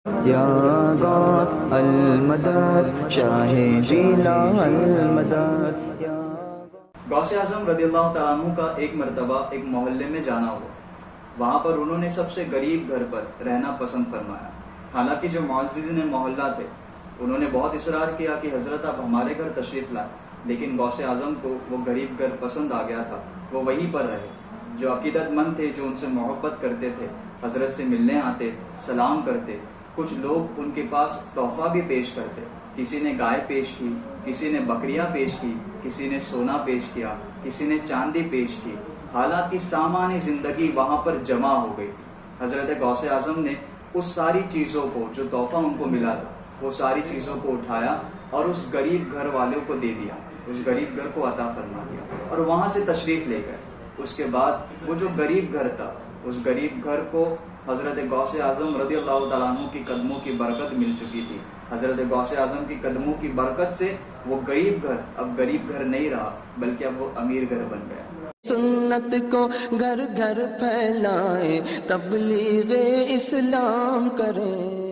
یا غوث المدد شاہ جیلا المدد یا غوث اعظم رضی اللہ تعالیٰ عنہ کا ایک مرتبہ ایک محلے میں جانا ہوا. وہاں پر انہوں نے سب سے غریب گھر پر رہنا پسند فرمایا. حالانکہ جو معززین محلہ تھے انہوں نے بہت اصرار کیا کہ حضرت آپ ہمارے گھر تشریف لائیں، لیکن غوث اعظم کو وہ غریب گھر پسند آ گیا تھا. وہ وہیں پر رہے. جو عقیدت مند تھے، جو ان سے محبت کرتے تھے، حضرت سے ملنے آتے، سلام کرتے. کچھ لوگ ان کے پاس تحفہ بھی پیش کرتے. کسی نے گائے پیش کی، کسی نے بکریاں پیش کی، کسی نے سونا پیش کیا، کسی نے چاندی پیش کی. حالانکہ سامان زندگی وہاں پر جمع ہو گئی تھی. حضرت غوث اعظم نے اس ساری چیزوں کو، جو تحفہ ان کو ملا تھا، وہ ساری چیزوں کو اٹھایا اور اس غریب گھر والوں کو دے دیا، اس غریب گھر کو عطا فرما دیا اور وہاں سے تشریف لے گئے. اس کے بعد وہ جو غریب گھر تھا، اس غریب گھر کو حضرت غوث اعظم رضی اللہ تعالیٰ عنہ کی قدموں کی برکت مل چکی تھی. حضرت غوث اعظم کی قدموں کی برکت سے وہ غریب گھر اب غریب گھر نہیں رہا، بلکہ اب وہ امیر گھر بن گیا. سنت کو گھر گھر پھیلائیں، تبلیغ اسلام کریں.